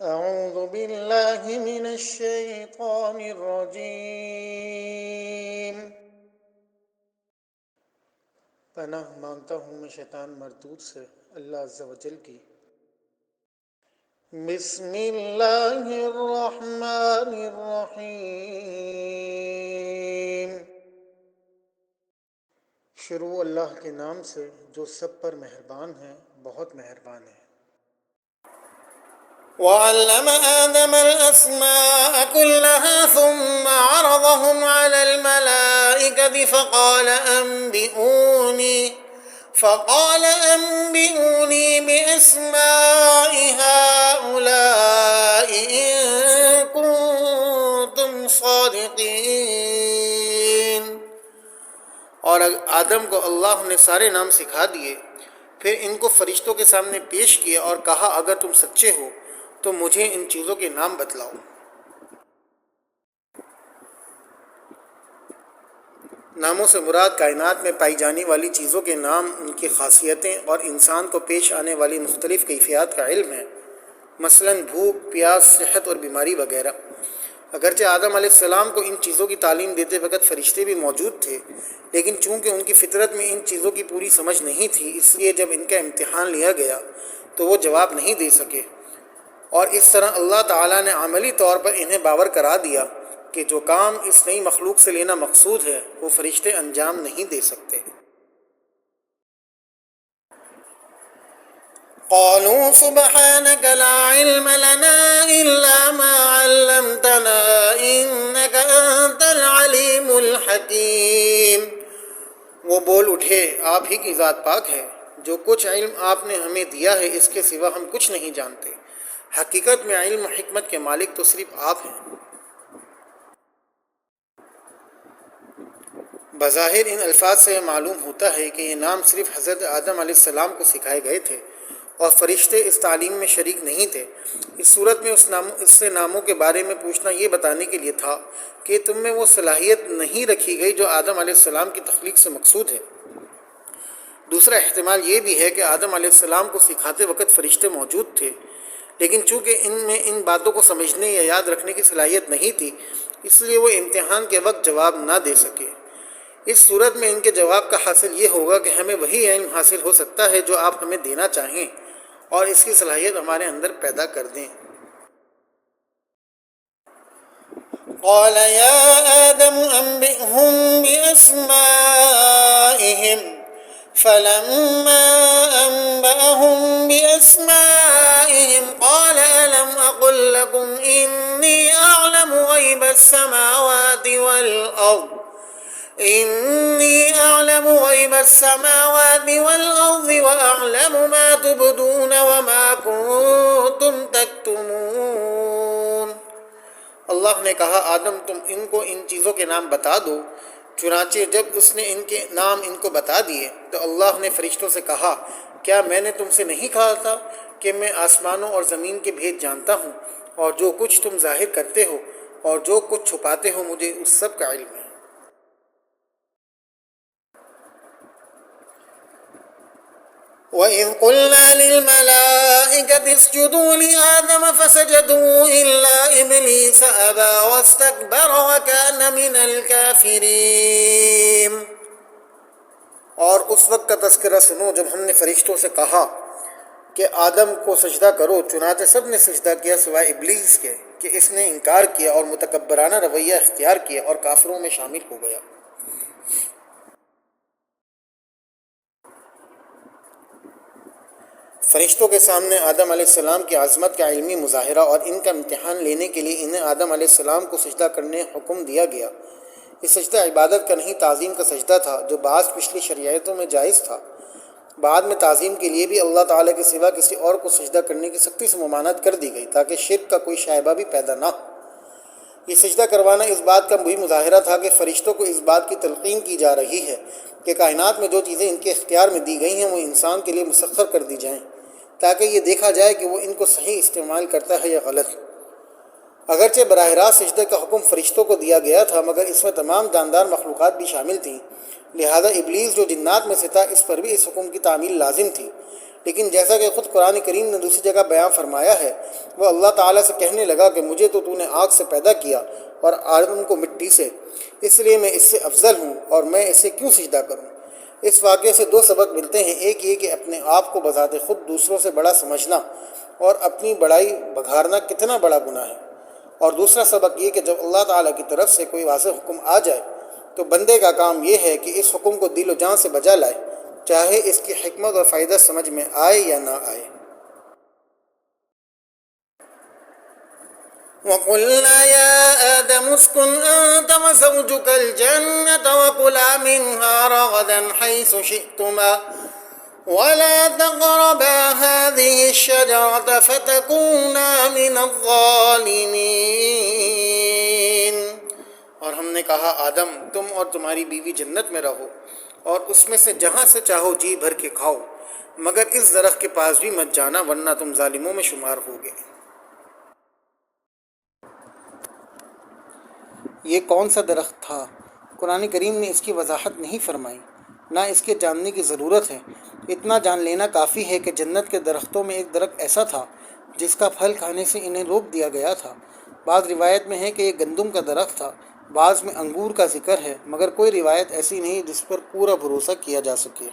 أعوذ بالله من الشيطان الرجيم پناہ مانگتا ہوں میں شیطان مردود سے اللہ عز و جل کی۔ بسم اللہ الرحمن الرحیم۔ شروع اللہ کے نام سے جو سب پر مہربان ہے، بہت مہربان ہے۔ وعلم آدم الأسماء كلها ثم عرضهم على الملائكة فقال أنبئوني بأسماء هؤلاء إن كنتم صادقين۔ اور آدم کو اللہ نے سارے نام سکھا دیے، پھر ان کو فرشتوں کے سامنے پیش کیا اور کہا اگر تم سچے ہو تو مجھے ان چیزوں کے نام بتلاؤ۔ ناموں سے مراد کائنات میں پائی جانے والی چیزوں کے نام، ان کی خاصیتیں اور انسان کو پیش آنے والی مختلف کیفیات کا علم ہے، مثلا بھوک، پیاس، صحت اور بیماری وغیرہ۔ اگرچہ آدم علیہ السلام کو ان چیزوں کی تعلیم دیتے وقت فرشتے بھی موجود تھے، لیکن چونکہ ان کی فطرت میں ان چیزوں کی پوری سمجھ نہیں تھی، اس لیے جب ان کا امتحان لیا گیا تو وہ جواب نہیں دے سکے، اور اس طرح اللہ تعالیٰ نے عملی طور پر انہیں باور کرا دیا کہ جو کام اس نئی مخلوق سے لینا مقصود ہے وہ فرشتے انجام نہیں دے سکتے۔ قالوا سبحانك لا علم لنا إلا ما علمتنا إنك أنت العليم الحكيم۔ وہ بول اٹھے، آپ ہی کی ذات پاک ہے، جو کچھ علم آپ نے ہمیں دیا ہے اس کے سوا ہم کچھ نہیں جانتے، حقیقت میں علم و حکمت کے مالک تو صرف آپ ہیں۔ بظاہر ان الفاظ سے معلوم ہوتا ہے کہ یہ نام صرف حضرت آدم علیہ السلام کو سکھائے گئے تھے اور فرشتے اس تعلیم میں شریک نہیں تھے۔ اس صورت میں اس سے ناموں کے بارے میں پوچھنا یہ بتانے کے لیے تھا کہ تم میں وہ صلاحیت نہیں رکھی گئی جو آدم علیہ السلام کی تخلیق سے مقصود ہے۔ دوسرا احتمال یہ بھی ہے کہ آدم علیہ السلام کو سکھاتے وقت فرشتے موجود تھے، لیکن چونکہ ان میں ان باتوں کو سمجھنے یا یاد رکھنے کی صلاحیت نہیں تھی، اس لیے وہ امتحان کے وقت جواب نہ دے سکے۔ اس صورت میں ان کے جواب کا حاصل یہ ہوگا کہ ہمیں وہی علم حاصل ہو سکتا ہے جو آپ ہمیں دینا چاہیں اور اس کی صلاحیت ہمارے اندر پیدا کر دیں۔ قال يا آدم أنبئهم بأسمائهم فلما أنبأهم بأسمائهم قال ألم أقل لكم إني أعلم غيب السماوات والأرض وأعلم ما تبدون وما كنتم تكتمون۔ اللہ نے کہا آدم تم ان کو ان چیزوں کے نام بتا دو۔ چنانچہ جب اس نے ان کے نام ان کو بتا دیے تو اللہ نے فرشتوں سے کہا کیا میں نے تم سے نہیں کہا تھا کہ میں آسمانوں اور زمین کے بھید جانتا ہوں، اور جو کچھ تم ظاہر کرتے ہو اور جو کچھ چھپاتے ہو مجھے اس سب کا علم ہے۔ وَإِذْ قُلْنَا لِلْمَلَائِكَةِ اسْجُدُوا لِآدَمَ فَسَجَدُوا إِلَّا إِبْلِيسَ أَبَى وَاسْتَكْبَرَ وَكَانَ مِنَ الْكَافِرِينَ۔ اور اس وقت کا تذکرہ سنو جب ہم نے فرشتوں سے کہا کہ آدم کو سجدہ کرو، چنانچہ سب نے سجدہ کیا سوائے ابلیس کے کہ اس نے انکار کیا اور متکبرانہ رویہ اختیار کیا اور کافروں میں شامل ہو گیا۔ فرشتوں کے سامنے آدم علیہ السلام کی عظمت کا علمی مظاہرہ اور ان کا امتحان لینے کے لیے انہیں آدم علیہ السلام کو سجدہ کرنے حکم دیا گیا۔ یہ سجدہ عبادت کا نہیں تعظیم کا سجدہ تھا، جو بعض پچھلی شریعتوں میں جائز تھا۔ بعد میں تعظیم کے لیے بھی اللہ تعالیٰ کے سوا کسی اور کو سجدہ کرنے کی سختی سے ممانعت کر دی گئی تاکہ شرک کا کوئی شائبہ بھی پیدا نہ ہو۔ یہ سجدہ کروانا اس بات کا بھی مظاہرہ تھا کہ فرشتوں کو اس بات کی تلقین کی جا رہی ہے کہ کائنات میں جو چیزیں ان کے اختیار میں دی گئی ہیں وہ انسان کے لیے مسخر کر دی جائیں تاکہ یہ دیکھا جائے کہ وہ ان کو صحیح استعمال کرتا ہے یا غلط۔ اگرچہ براہ راست سجدے کا حکم فرشتوں کو دیا گیا تھا، مگر اس میں تمام جاندار مخلوقات بھی شامل تھیں، لہذا ابلیس جو جنات میں سے تھا اس پر بھی اس حکم کی تعمیل لازم تھی۔ لیکن جیسا کہ خود قرآن کریم نے دوسری جگہ بیان فرمایا ہے، وہ اللہ تعالیٰ سے کہنے لگا کہ مجھے تو نے آگ سے پیدا کیا اور آدم کو مٹی سے، اس لیے میں اس سے افضل ہوں اور میں اسے کیوں سجدہ کروں۔ اس واقعے سے دو سبق ملتے ہیں، ایک یہ کہ اپنے آپ کو بذات خود دوسروں سے بڑا سمجھنا اور اپنی بڑائی بگھارنا کتنا بڑا گناہ ہے، اور دوسرا سبق یہ کہ جب اللہ تعالیٰ کی طرف سے کوئی واضح حکم آ جائے تو بندے کا کام یہ ہے کہ اس حکم کو دل و جان سے بجا لائے، چاہے اس کی حکمت اور فائدہ سمجھ میں آئے یا نہ آئے۔ وَقُلْنَا يَا آدَمُ اسْكُنْ أَنْتَ وَزَوْجُكَ الْجَنَّةَ وَكُلَا مِنْهَا رَغَدًا حَيْثُ شِئْتُمَا وَلَا تَقْرَبَا هَذِهِ الشَّجَرَةَ فَتَكُونَا مِنَ الظَّالِمِينَ۔ اور ہم نے کہا آدم تم اور تمہاری بیوی جنت میں رہو اور اس میں سے جہاں سے چاہو جی بھر کے کھاؤ، مگر اس درخت کے پاس بھی مت جانا ورنہ تم ظالموں میں شمار ہوگے۔ یہ کون سا درخت تھا؟ قرآن کریم نے اس کی وضاحت نہیں فرمائی، نہ اس کے جاننے کی ضرورت ہے۔ اتنا جان لینا کافی ہے کہ جنت کے درختوں میں ایک درخت ایسا تھا جس کا پھل کھانے سے انہیں روک دیا گیا تھا۔ بعض روایت میں ہے کہ یہ گندم کا درخت تھا، بعض میں انگور کا ذکر ہے، مگر کوئی روایت ایسی نہیں جس پر پورا بھروسہ کیا جا سکے۔